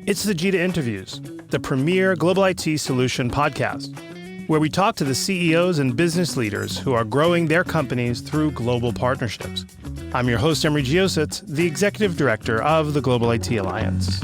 It's the Jita Interviews, the premier global IT solution podcast, where we talk to the CEOs and business leaders who are growing their companies through global partnerships. I'm your host, Emery, the Executive Director of the Global IT Alliance.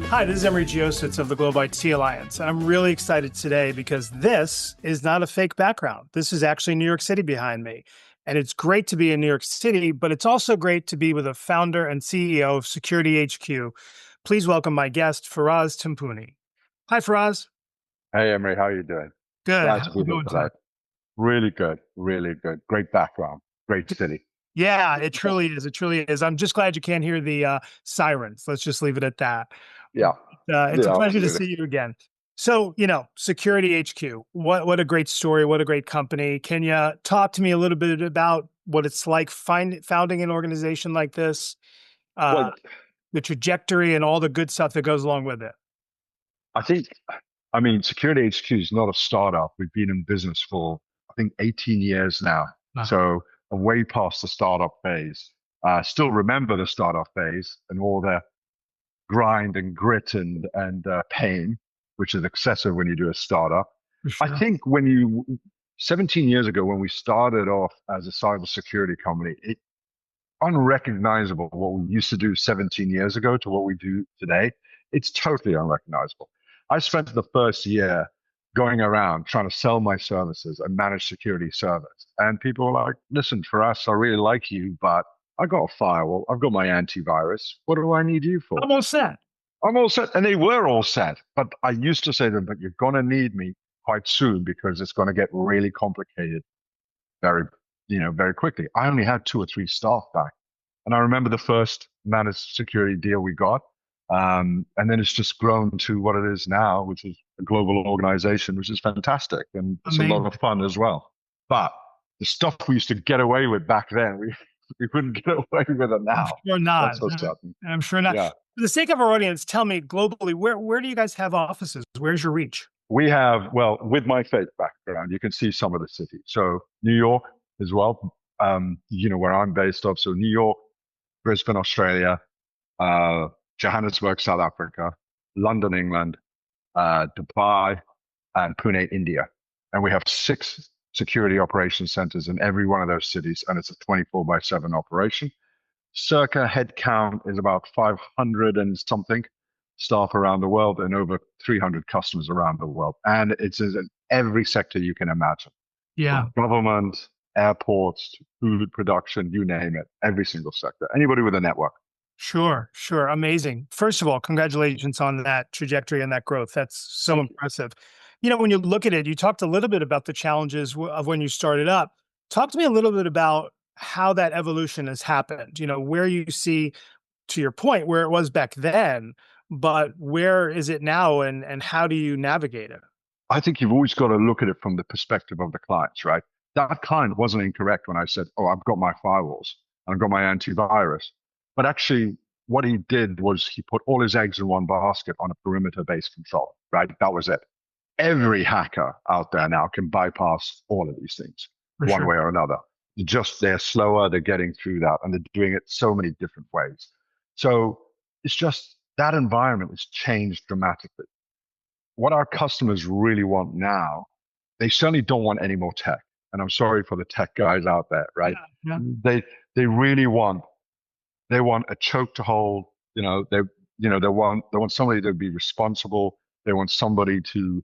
Hi, this is Emery of the Global IT Alliance. I'm really excited today because this is not a fake background. This is actually New York City behind me. And it's great to be in New York City, but it's also great to be with a founder and CEO of Security HQ. Please welcome my guest, Feras Tappuni. Hi, Feras. Hey, Emery, how are you doing? Good. Glad to be here today. Really good, really good. Great background, great city. Yeah, it truly is. It truly is. I'm just glad you can't hear the sirens. Let's just leave it at that. Yeah. It's a pleasure absolutely. to see you again. So, Security HQ, what a great story. What a great company. Can you talk to me a little bit about what it's like founding an organization like this, Well, the trajectory and all the good stuff that goes along with it? Security HQ is not a startup. We've been in business for, 18 years now. Uh-huh. So I'm way past the startup phase. Still remember the startup phase and all the grind and grit and pain, which is excessive when you do a startup. Sure. I think 17 years ago, when we started off as a cybersecurity company, it's unrecognizable what we used to do 17 years ago to what we do today. It's totally unrecognizable. I spent the first year going around trying to sell my services and manage security service. And people were like, listen, for us, I really like you, but I got a firewall. I've got my antivirus. What do I need you for? I'm all set. I'm all set. And they were all set. But I used to say to them, but you're going to need me quite soon because it's going to get really complicated very quickly. I only had 2 or 3 staff back. And I remember the first managed security deal we got. And then it's just grown to what it is now, which is a global organization, which is fantastic. And it's Amazing. a lot of fun as well. But the stuff we used to get away with back then, we couldn't get away with it now. I'm sure not. That's what's happening. I'm sure not. Yeah. For the sake of our audience, tell me globally, where do you guys have offices? Where's your reach? We have, with my faith background, you can see some of the cities. So New York as well, where I'm based off. So New York, Brisbane, Australia, Johannesburg, South Africa, London, England, Dubai, and Pune, India. And we have 6 security operations centers in every one of those cities, and it's a 24/7 operation. Circa headcount is about 500 and something staff around the world and over 300 customers around the world. And it's in every sector you can imagine. Yeah. From government, airports, food production, you name it, every single sector, anybody with a network. Sure. Amazing. First of all, congratulations on that trajectory and that growth. That's so impressive. When you look at it, you talked a little bit about the challenges of when you started up. Talk to me a little bit about how that evolution has happened, where you see, to your point, where it was back then, but where is it now and how do you navigate it? I think you've always got to look at it from the perspective of the clients, right? That client wasn't incorrect when I said, oh, I've got my firewalls and I've got my antivirus. But actually, what he did was he put all his eggs in one basket on a perimeter-based control, right? That was it. Every hacker out there now can bypass all of these things one way or another. They're slower, they're getting through that, and they're doing it so many different ways. So it's just that environment has changed dramatically. What our customers really want now, they certainly don't want any more tech. And I'm sorry for the tech guys out there, right? Yeah. They really want a choke to hold. They want somebody to be responsible. They want somebody to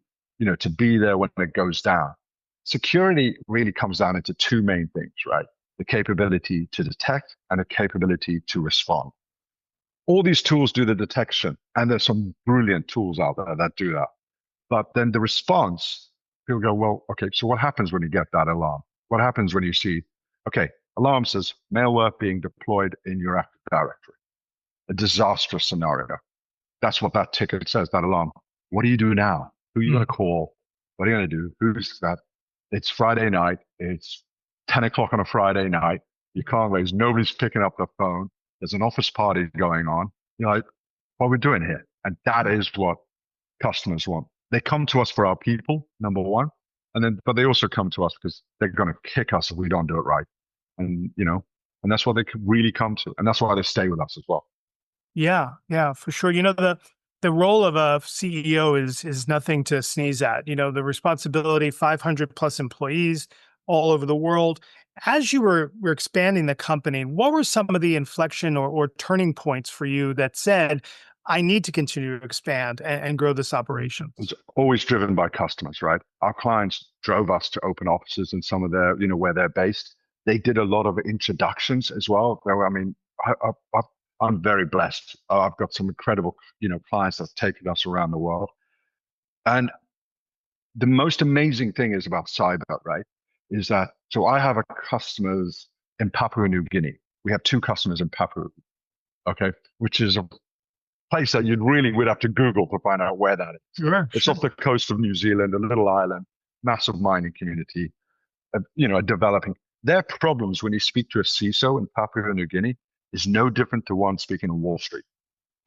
be there when it goes down. Security really comes down into 2 main things, right? The capability to detect and the capability to respond. All these tools do the detection, and there's some brilliant tools out there that do that. But then the response, people go, well, okay, so what happens when you get that alarm? What happens when you see, okay, alarm says malware being deployed in your Active Directory, a disastrous scenario. That's what that ticket says, that alarm. What do you do now? Who are you going to call? What are you going to do? Who's that? It's Friday night. It's 10 o'clock on a Friday night. You can't raise. Nobody's picking up the phone. There's an office party going on. You're like, what are we doing here? And that is what customers want. They come to us for our people, number one. But they also come to us because they're going to kick us if we don't do it right. And, And that's what they could really come to. And that's why they stay with us as well. Yeah, yeah, for sure. The role of a CEO is nothing to sneeze at. The responsibility, 500 plus employees all over the world. As you were expanding the company, what were some of the inflection or turning points for you that said, I need to continue to expand and grow this operations? It's always driven by customers, right? Our clients drove us to open offices in some of their, where they're based. They did a lot of introductions as well. I mean, I'm very blessed. I've got some incredible, clients that have taken us around the world. And the most amazing thing is about cyber, right? Is that, so I have a customers in Papua New Guinea. We have two customers in Papua, okay, which is a place that would have to Google to find out where that is. Sure, It's sure. off the coast of New Zealand, a little island, massive mining community, developing. Their problems when you speak to a CISO in Papua New Guinea is no different to one speaking on Wall Street.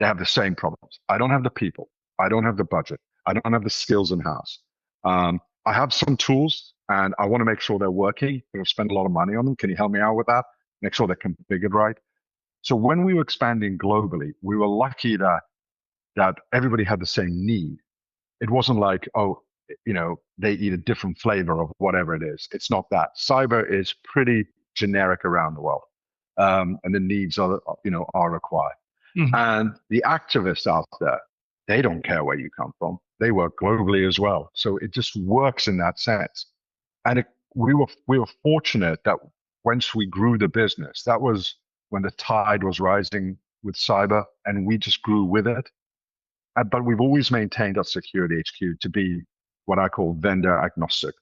They have the same problems. I don't have the people. I don't have the budget. I don't have the skills in house. I have some tools and I want to make sure they're working. I'll spend a lot of money on them. Can you help me out with that? Make sure they're configured right. So when we were expanding globally, we were lucky that everybody had the same need. It wasn't like, oh, they eat a different flavor of whatever it is. It's not that. Cyber is pretty generic around the world, and the needs are required. Mhm. And the activists out there, they don't care where you come from. They work globally as well. So it just works in that sense. And we were fortunate that once we grew the business, that was when the tide was rising with cyber, and we just grew with it. But we've always maintained our security HQ to be what I call vendor agnostic.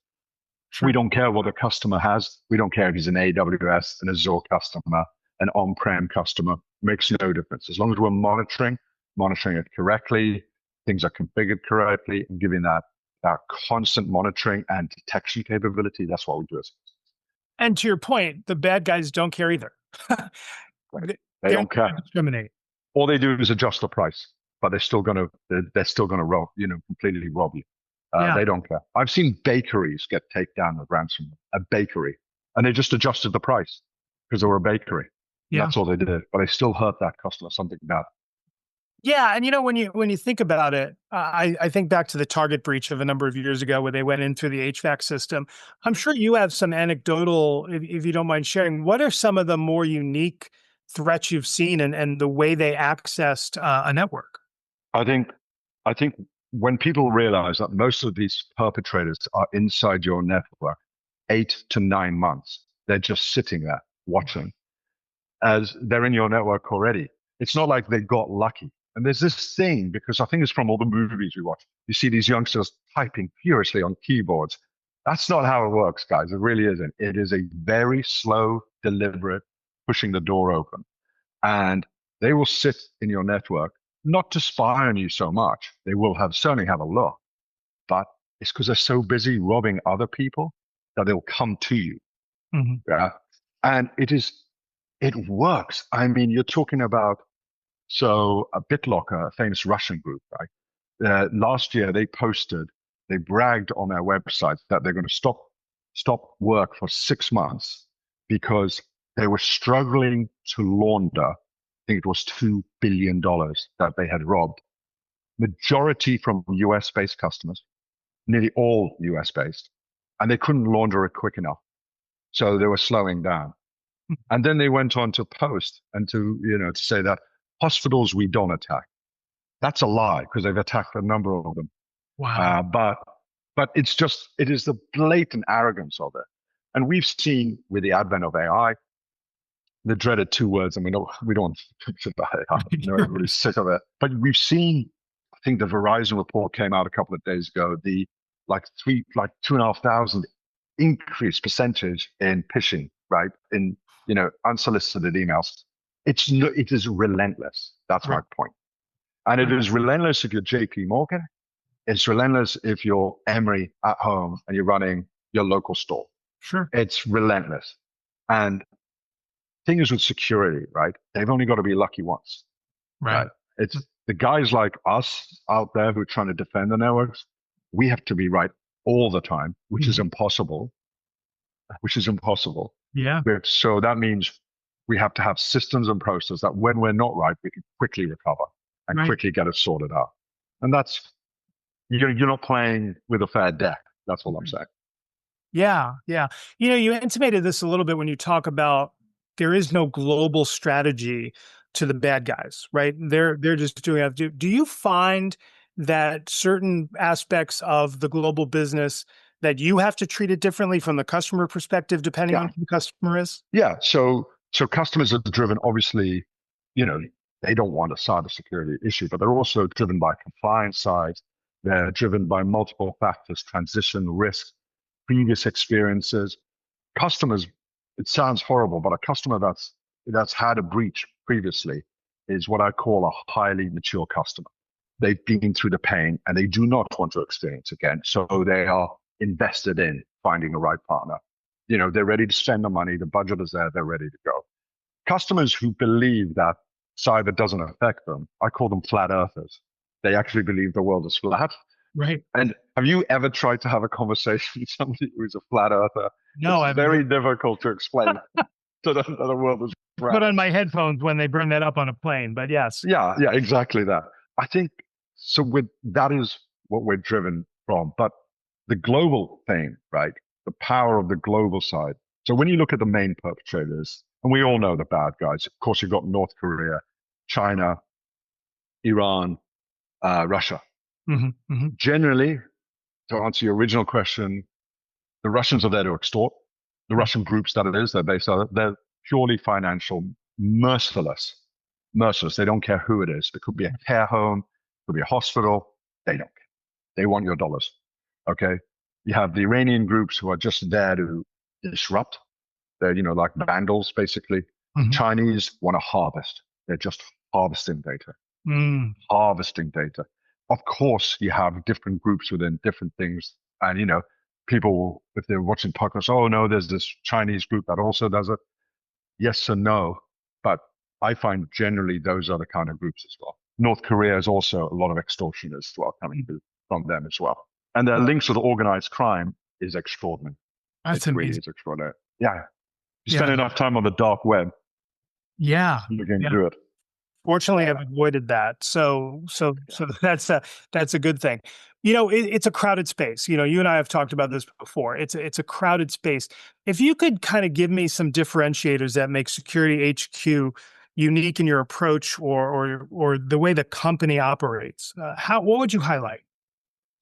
We Sure. don't care what the customer has. We don't care if he's an AWS, an Azure customer, an on-prem customer. Makes no difference. As long as we're monitoring it correctly, things are configured correctly, and giving that constant monitoring and detection capability, that's what we do. And to your point, the bad guys don't care either. Right? They They're don't not care. going to discriminate. All they do is adjust the price, but they're still gonna rob, completely rob you. Yeah, They don't care. I've seen bakeries get taken down with ransomware, a bakery, and they just adjusted the price because they were a bakery, and yeah. that's all they did. But they still hurt that customer something bad. Yeah, and when you think about it, I think back to the Target breach of a number of years ago where they went into the HVAC system. I'm sure you have some anecdotal, if you don't mind sharing. What are some of the more unique threats you've seen and the way they accessed a network? I think, I think when people realize that most of these perpetrators are inside your network, 8 to 9 months, they're just sitting there watching as they're in your network already. It's not like they got lucky. And there's this thing, because I think it's from all the movies we watch. You see these youngsters typing furiously on keyboards. That's not how it works, guys. It really isn't. It is a very slow, deliberate pushing the door open. And they will sit in your network, not to spy on you so much. They will certainly have a look, but it's because they're so busy robbing other people that they'll come to you. Mhm. Yeah. And it works. I mean, you're talking about, so a BitLocker, a famous Russian group, right? Last year they bragged on their website that they're going to stop work for 6 months because they were struggling to launder. I think it was $2 billion that they had robbed. Majority from US based customers, nearly all US based, and they couldn't launder it quick enough. So they were slowing down. And then they went on to post and to say that hospitals we don't attack. That's a lie because they've attacked a number of them. Wow. But it is the blatant arrogance of it. And we've seen with the advent of AI, the dreaded two words, and we don't want to talk about AI. I know everybody's sick of it. But we've seen, I think the Verizon report came out a couple of days ago, the like 2,500 increased percentage in phishing, right? In unsolicited emails. It is relentless. That's my Right, point. And it right. is relentless if you're JP Morgan. It's relentless if you're Emery at home and you're running your local store. Sure. It's relentless. And thing is with security, right? They've only got to be lucky once, Right. right? It's the guys like us out there who are trying to defend the networks. We have to be right all the time, which is Mhm. impossible. Which is impossible. Yeah. So that means we have to have systems and processes that when we're not right, we can quickly recover and Right. quickly get it sorted out. And that's, you're not playing with a fair deck. That's all I'm saying. Yeah, yeah. You intimated this a little bit when you talk about there is no global strategy to the bad guys, right? They're just doing it. Do you find that certain aspects of the global business that you have to treat it differently from the customer perspective, depending on Yeah. who the customer is? Yeah. So customers are driven, obviously, you know, they don't want a cybersecurity issue, but they're also driven by compliance side. They're driven by multiple factors, transition, risk, previous experiences. Customers, it sounds horrible, but a customer that's had a breach previously is what I call a highly mature customer. They've been through the pain and they do not want to experience again. So they are invested in finding the right partner. They're ready to spend the money, the budget is there, they're ready to go. Customers who believe that cyber doesn't affect them, I call them flat earthers. They actually believe the world is flat. Right. And have you ever tried to have a conversation with somebody who's a flat earther? No, It's I've very difficult to explain to them that the world is put round. on my headphones when they bring that up on a plane, but yes. Yeah, exactly that. I think so. With that is what we're driven from. But the global thing, right? The power of the global side. So when you look at the main perpetrators, and we all know the bad guys. Of course, you've got North Korea, China, Iran, Russia. Hmm. Hmm. Generally, to answer your original question, the Russians are there to extort. The Right. Russian groups that it is, they're based on, they're purely financial, merciless, merciless. They don't care who it is. It could be a care home, it could be a hospital. They don't care. They want your dollars. Okay. You have the Iranian groups who are just there to disrupt. They're, like vandals, basically. Hmm. Chinese want to harvest. They're just harvesting data, Mm. harvesting data. Of course, you have different groups within different things. And, people, if they're watching podcasts, oh, no, there's this Chinese group that also does it. Yes and no. But I find generally those are the kind of groups as well. North Korea is also a lot of extortion as well coming from them as well. And their links with organized crime is extraordinary. It That's really amazing. is extraordinary. Yeah. You spend Yeah. enough time on the dark web, Yeah. you can Yeah. do it. Fortunately, I've avoided that. So that's a good thing. It's a crowded space. You and I have talked about this before. It's a crowded space. If you could kind of give me some differentiators that make Security HQ unique in your approach or the way the company operates, what would you highlight?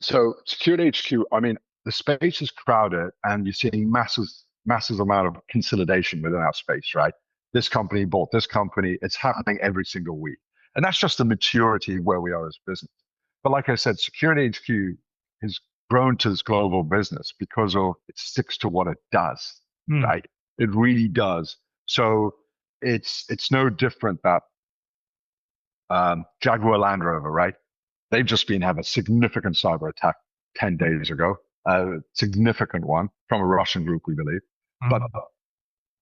So security HQ, I mean, the space is crowded and you're seeing massive amount of consolidation within our space, right? This company bought this company. It's happening every single week. And that's just the maturity where we are as a business. But like I said, security HQ has grown to this global business because of it sticks to what it does, Hmm. right? It really does. So it's no different that Jaguar Land Rover, right? They've just been having a significant cyber attack 10 days ago, a significant one from a Russian group, we believe. But Mhm.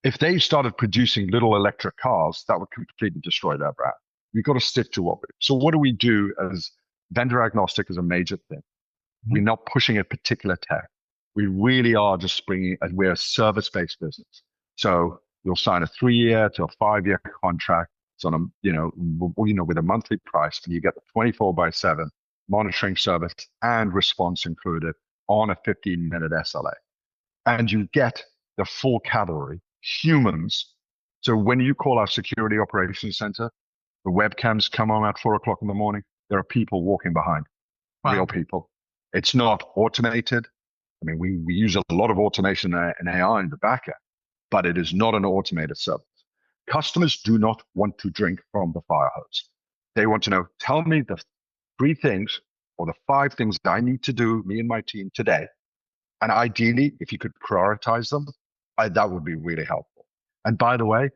if they started producing little electric cars, that would completely destroy their brand. We've got to stick to what we do. So what do we do as vendor agnostic is a major thing. We're not pushing a particular tech. We really are just we're a service-based business. So you'll sign a 3-year to a 5-year contract. It's on a, with a monthly price, and you get the 24/7 monitoring service and response included on a 15-minute SLA. And you get the full cavalry, humans. So when you call our security operations center, the webcams come on at 4 o'clock in the morning. There are people walking behind, real Wow. people. It's not automated. I mean, we use a lot of automation and AI in the back end, but it is not an automated service. Customers do not want to drink from the fire hose. They want to know, tell me the 3 things or the 5 things that I need to do, me and my team today. And ideally, if you could prioritize them, that would be really helpful. And by the way,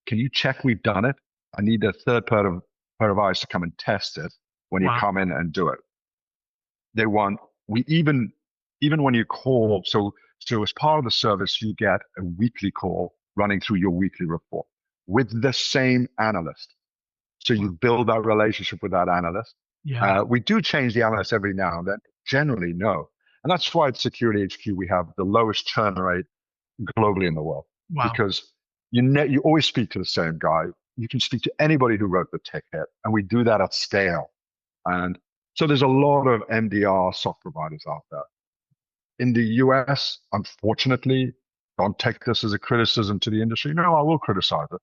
can you check we've done it? I need a third pair of eyes to come and test it when you Wow. come in and do it. They want, we even when you call, so as part of the service, you get a weekly call running through your weekly report with the same analyst. So you build that relationship with that analyst. Yeah. We do change the analyst every now and then. Generally, no. And that's why at Security HQ, we have the lowest churn rate globally in the world Wow. because you always speak to the same guy. You can speak to anybody who wrote the ticket, and we do that at scale. And so there's a lot of MDR SOC providers out there. In the US, unfortunately, don't take this as a criticism to the industry. No, I will criticize it.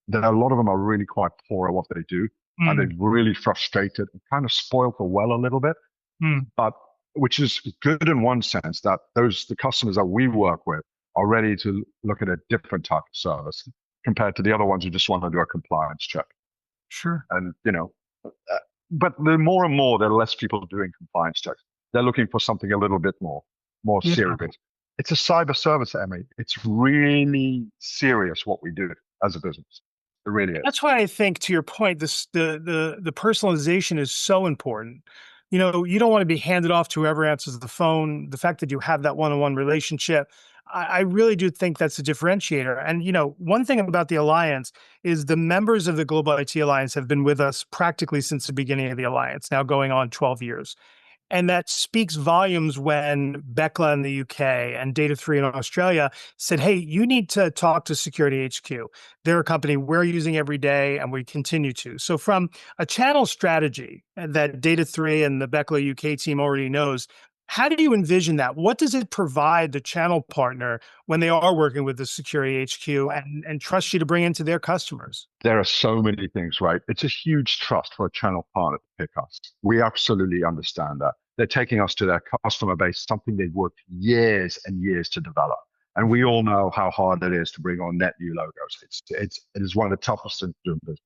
That a lot of them are really quite poor at what they do, and they're Mm, really frustrated and kind of spoiled for well a little bit. mm, But which is good in one sense that the customers that we work with are ready to look at a different type of service compared to the other ones who just want to do a compliance check. sure. And but the more and more there are less people doing compliance checks. They're looking for something a little bit more Yeah. serious. It's a cyber service, Emery. It's really serious what we do as a business. It really is. That's why I think, to your point, this the personalization is so important. You don't want to be handed off to whoever answers the phone. The fact that you have that one-on-one relationship, I really do think that's a differentiator. And one thing about the alliance is the members of the Global IT Alliance have been with us practically since the beginning of the alliance, now going on 12 years. And that speaks volumes when Bekla in the UK and Data3 in Australia said, hey, you need to talk to Security HQ. They're a company we're using every day and we continue to. So from a channel strategy that Data3 and the Bekla UK team already knows, how do you envision that? What does it provide the channel partner when they are working with the Security HQ and trust you to bring into their customers? There are so many things, right? It's a huge trust for a channel partner to pick us. We absolutely understand that. They're taking us to their customer base, something they've worked years and years to develop. And we all know how hard it is to bring on net new logos. It is one of the toughest things to do in business.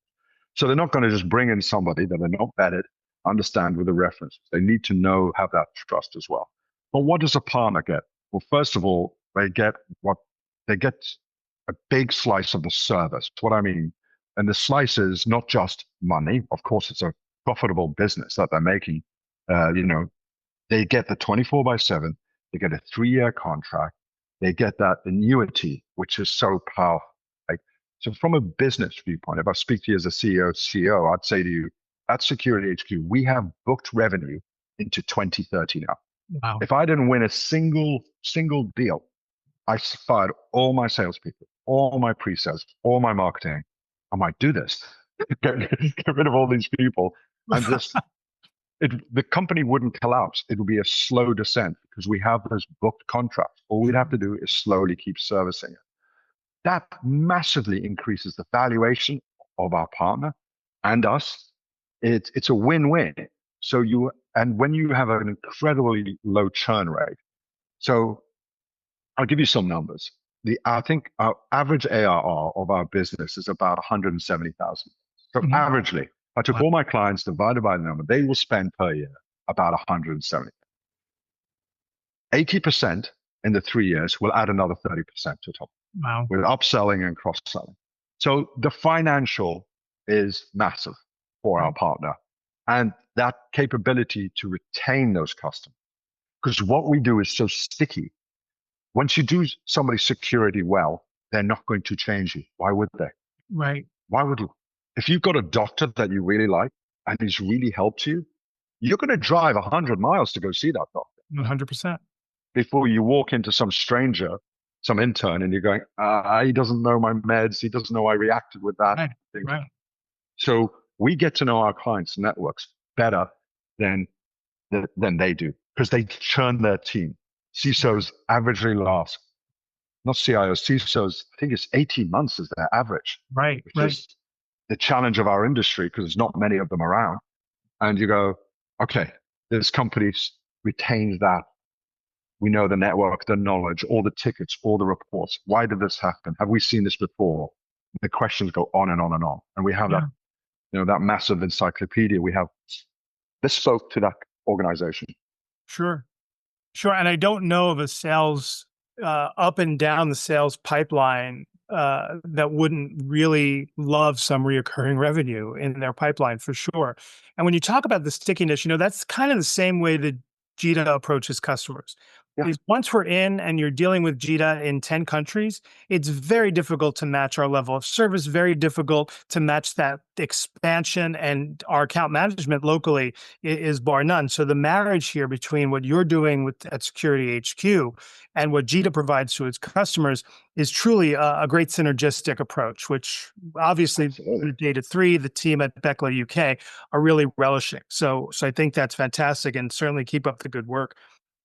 So they're not going to just bring in somebody that they're not vetted, understand with the references. They need to know, have that trust as well. But what does a partner get? Well, first of all, they get a big slice of the service. What I mean, and the slice is not just money. Of course, it's a profitable business that they're making. You know, they get the 24/7. They get a 3-year contract. They get that annuity, which is so powerful. Like, so from a business viewpoint, if I speak to you as a CEO, I'd say to you, at Security HQ, we have booked revenue into 2030 now. Wow. If I didn't win a single deal, I fired all my salespeople, all my pre-sales, all my marketing. I might do this. Get rid of all these people and just the company wouldn't collapse. It would be a slow descent because we have those booked contracts. All we'd have to do is slowly keep servicing it. That massively increases the valuation of our partner and us. It's a win-win. And when you have an incredibly low churn rate, so I'll give you some numbers. I think our average ARR of our business is about 170,000. So Mhm. averagely, I took Wow. all my clients divided by the number, they will spend per year about 170. 80% in the 3 years will add another 30% to top Wow. with upselling and cross-selling. So the financial is massive for our partner and that capability to retain those customers. Because what we do is so sticky. Once you do somebody's security well, they're not going to change you. Why would they? Right. Why would you? If you've got a doctor that you really like and he's really helped you, you're going to drive 100 miles to go see that doctor 100%. before you walk into some stranger, some intern, and you're going, he doesn't know my meds. He doesn't know I reacted with that. Right. Right. So we get to know our clients' networks better than they do because they churn their team. CISOs averagely last, not CIOs, CISOs, I think it's 18 months is their average, Right. which Right. is the challenge of our industry because there's not many of them around. And you go, okay, this company retains that. We know the network, the knowledge, all the tickets, all the reports. Why did this happen? Have we seen this before? The questions go on and on and on. And we have Yeah. that, that massive encyclopedia. We have bespoke to that organization. Sure. Sure. And I don't know of a sales up and down the sales pipeline that wouldn't really love some reoccurring revenue in their pipeline for sure. And when you talk about the stickiness, that's kind of the same way that Jita approaches customers. Yeah, is once we're in and you're dealing with JITA in 10 countries, it's very difficult to match our level of service, very difficult to match that expansion, and our account management locally is bar none. So the marriage here between what you're doing with at Security HQ and what JITA provides to its customers is truly a great synergistic approach, which obviously absolutely. the Data 3, the team at Beckler UK are really relishing. So I think that's fantastic, and certainly keep up the good work.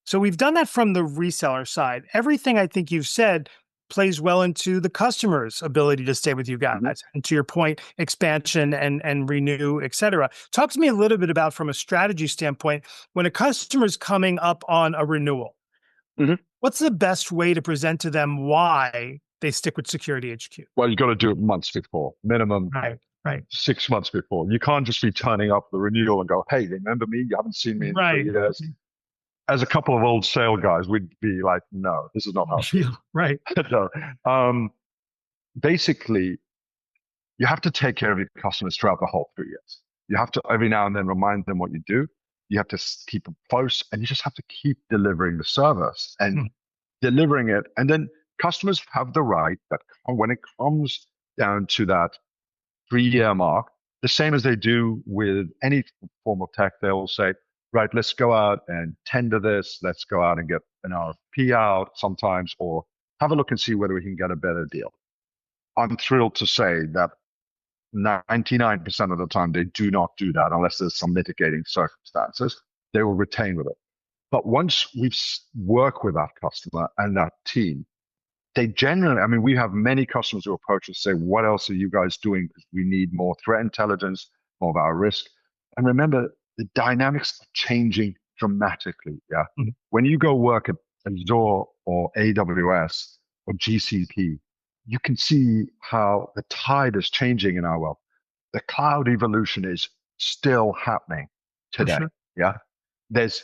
So we've done that from the reseller side. Everything I think you've said plays well into the customer's ability to stay with you Hmm. guys. And to your point, expansion and renew, et cetera. Talk to me a little bit about, from a strategy standpoint, when a customer's coming up on a renewal, Hmm. what's the best way to present to them why they stick with Security HQ? Well, you got to do it months before, minimum Right, right, 6 months before. You can't just be turning up the renewal and go, "Hey, remember me? You haven't seen me in three right, years." As a couple of old sale guys, we'd be like, "No, this is not how right. it is." No. Basically, you have to take care of your customers throughout the whole 3 years. You have to every now and then remind them what you do. You have to keep them close, and you just have to keep delivering the service and Mm, delivering it. And then customers have the right that when it comes down to that 3 year mark, the same as they do with any form of tech, they will say, right, let's go out and tender this. Let's go out and get an RFP out sometimes, or have a look and see whether we can get a better deal. I'm thrilled to say that 99% of the time they do not do that unless there's some mitigating circumstances. They will retain with it. But once we've worked with that customer and that team, they generally, I mean, we have many customers who approach us and say, what else are you guys doing? Because we need more threat intelligence, more of our risk. And remember, the dynamics are changing dramatically. Yeah. mm, When you go work at Azure or AWS or GCP, you can see how the tide is changing in our world. The cloud evolution is still happening for today. sure. Yeah. There's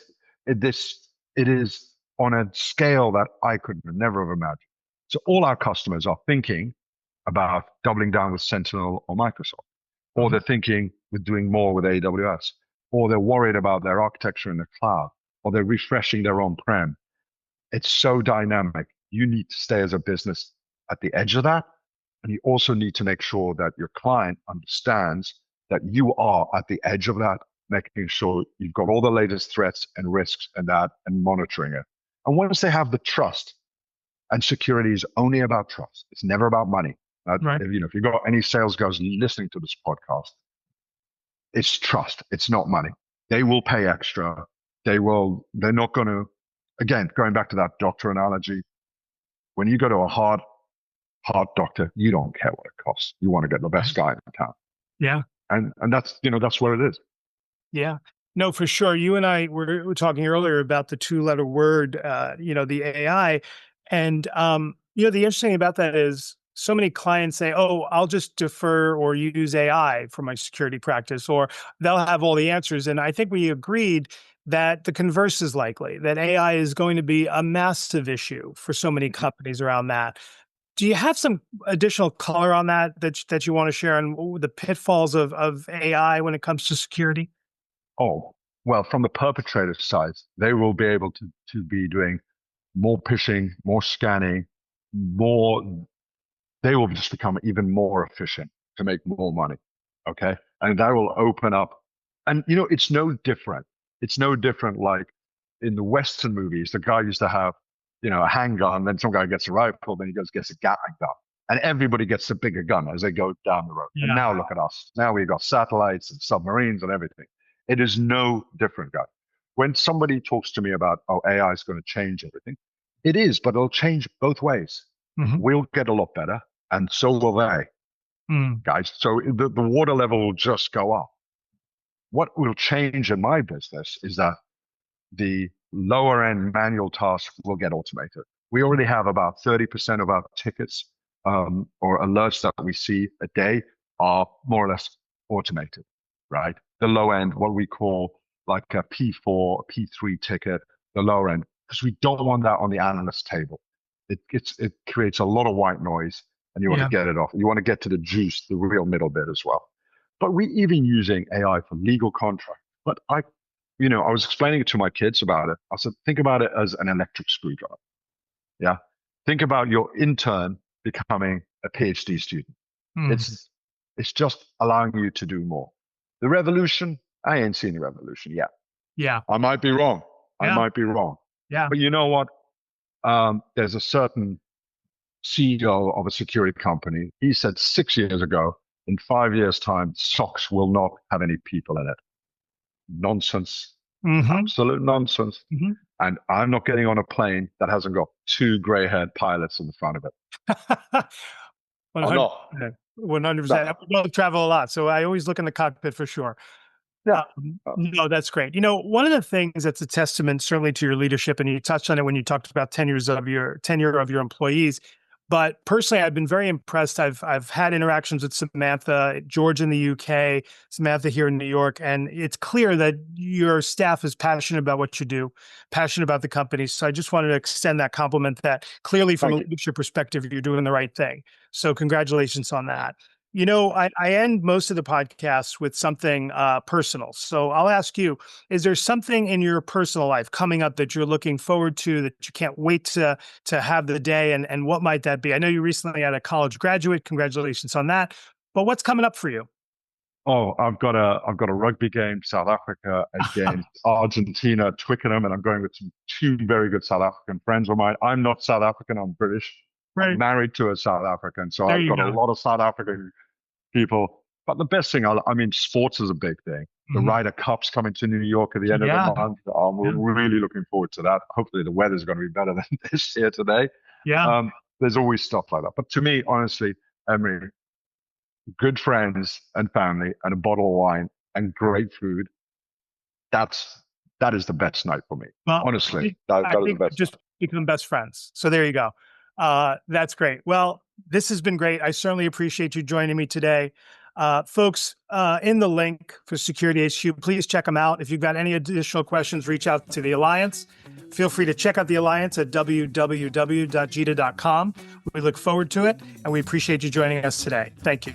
this, it is on a scale that I could never have imagined. So all our customers are thinking about doubling down with Sentinel or Microsoft, or Mhm. they're thinking with doing more with AWS, or they're worried about their architecture in the cloud, or they're refreshing their on-prem. It's so dynamic. You need to stay as a business at the edge of that. And you also need to make sure that your client understands that you are at the edge of that, making sure you've got all the latest threats and risks and that and monitoring it. And once they have the trust, and security is only about trust. It's never about money. Right. If you've got any sales guys listening to this podcast, it's trust. It's not money. They will pay extra. They're not going to, again, going back to that doctor analogy, when you go to a heart doctor, you don't care what it costs. You want to get the best guy in town. Yeah. And that's what it is. Yeah. No, for sure. You and I were talking earlier about the two-letter word, the AI. And, the interesting thing about that is so many clients say, oh, I'll just defer or use AI for my security practice, or they'll have all the answers. And I think we agreed that the converse is likely, that AI is going to be a massive issue for so many companies around that. Do you have some additional color on that you want to share on the pitfalls of AI when it comes to security? Oh, well, from the perpetrator side, they will be able to be doing more phishing, more scanning, more they will just become even more efficient to make more money. Okay. And that will open up. And, it's no different. It's no different like in the Western movies, the guy used to have, a handgun, then some guy gets a rifle, then he goes, gets a Gatling gun. And everybody gets a bigger gun as they go down the road. And Yeah. now look at us. Now we've got satellites and submarines and everything. It is no different, guy. When somebody talks to me about, oh, AI is going to change everything, it is, but it'll change both ways. Mhm. We'll get a lot better and so will they, Mm. guys. So the water level will just go up. What will change in my business is that the lower end manual tasks will get automated. We already have about 30% of our tickets or alerts that we see a day are more or less automated, right? The low end, what we call like a P4, P3 ticket, the lower end, because we don't want that on the analyst table. It creates a lot of white noise and you want to Yeah. get it off. You want to get to the juice, the real middle bit as well. But we even using AI for legal contract. But I was explaining it to my kids about it. I said, think about it as an electric screwdriver. Yeah. Think about your intern becoming a PhD student. Mm, It's it's just allowing you to do more. The revolution, I ain't seen the revolution yet. yeah, I might be wrong. I yeah, might be wrong. yeah. But you know what? There's a certain CEO of a security company. He said 6 years ago, in 5 years' time, SOX will not have any people in it. Nonsense. Hmm. Absolute nonsense. Hmm. And I'm not getting on a plane that hasn't got two gray-haired pilots in the front of it. I'm 100%. not. 100%. No. We both travel a lot, so I always look in the cockpit for sure. Yeah. No, that's great. One of the things that's a testament certainly to your leadership, and you touched on it when you talked about tenure of your employees. But personally, I've been very impressed. I've had interactions with Samantha, George in the UK, Samantha here in New York, and it's clear that your staff is passionate about what you do, passionate about the company. So I just wanted to extend that compliment that clearly from a Thank you. leadership perspective, you're doing the right thing. So congratulations on that. I end most of the podcasts with something personal. So I'll ask you, is there something in your personal life coming up that you're looking forward to that you can't wait to have the day? And what might that be? I know you recently had a college graduate. Congratulations on that. But what's coming up for you? Oh, I've got a rugby game, South Africa against Argentina, Twickenham, and I'm going with two very good South African friends of mine. I'm not South African, I'm British. I'm Right. married to a South African, so There I've you got a go. lot of South African people. But the best thing, I mean, sports is a big thing. The Mhm. Ryder Cup's coming to New York at the end of the Yeah. month. We're Yeah. really looking forward to that. Hopefully, the weather's going to be better than this here today. Yeah. Um, there's always stuff like that. But to me, honestly, Emery, good friends and family and a bottle of wine and great food. That is the best night for me. Well, Honestly, that I is the think best night. just become best friends. So there you go. That's great. Well, this has been great. I certainly appreciate you joining me today. Folks, in the link for Security HQ, please check them out. If you've got any additional questions, reach out to the Alliance. Feel free to check out the Alliance at www.jita.com. We look forward to it, and we appreciate you joining us today. Thank you.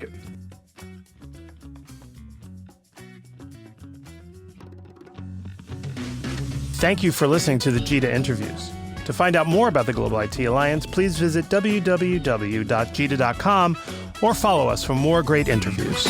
Thank you for listening to the JITA interviews. To find out more about the Global IT Alliance, please visit www.jita.com or follow us for more great interviews.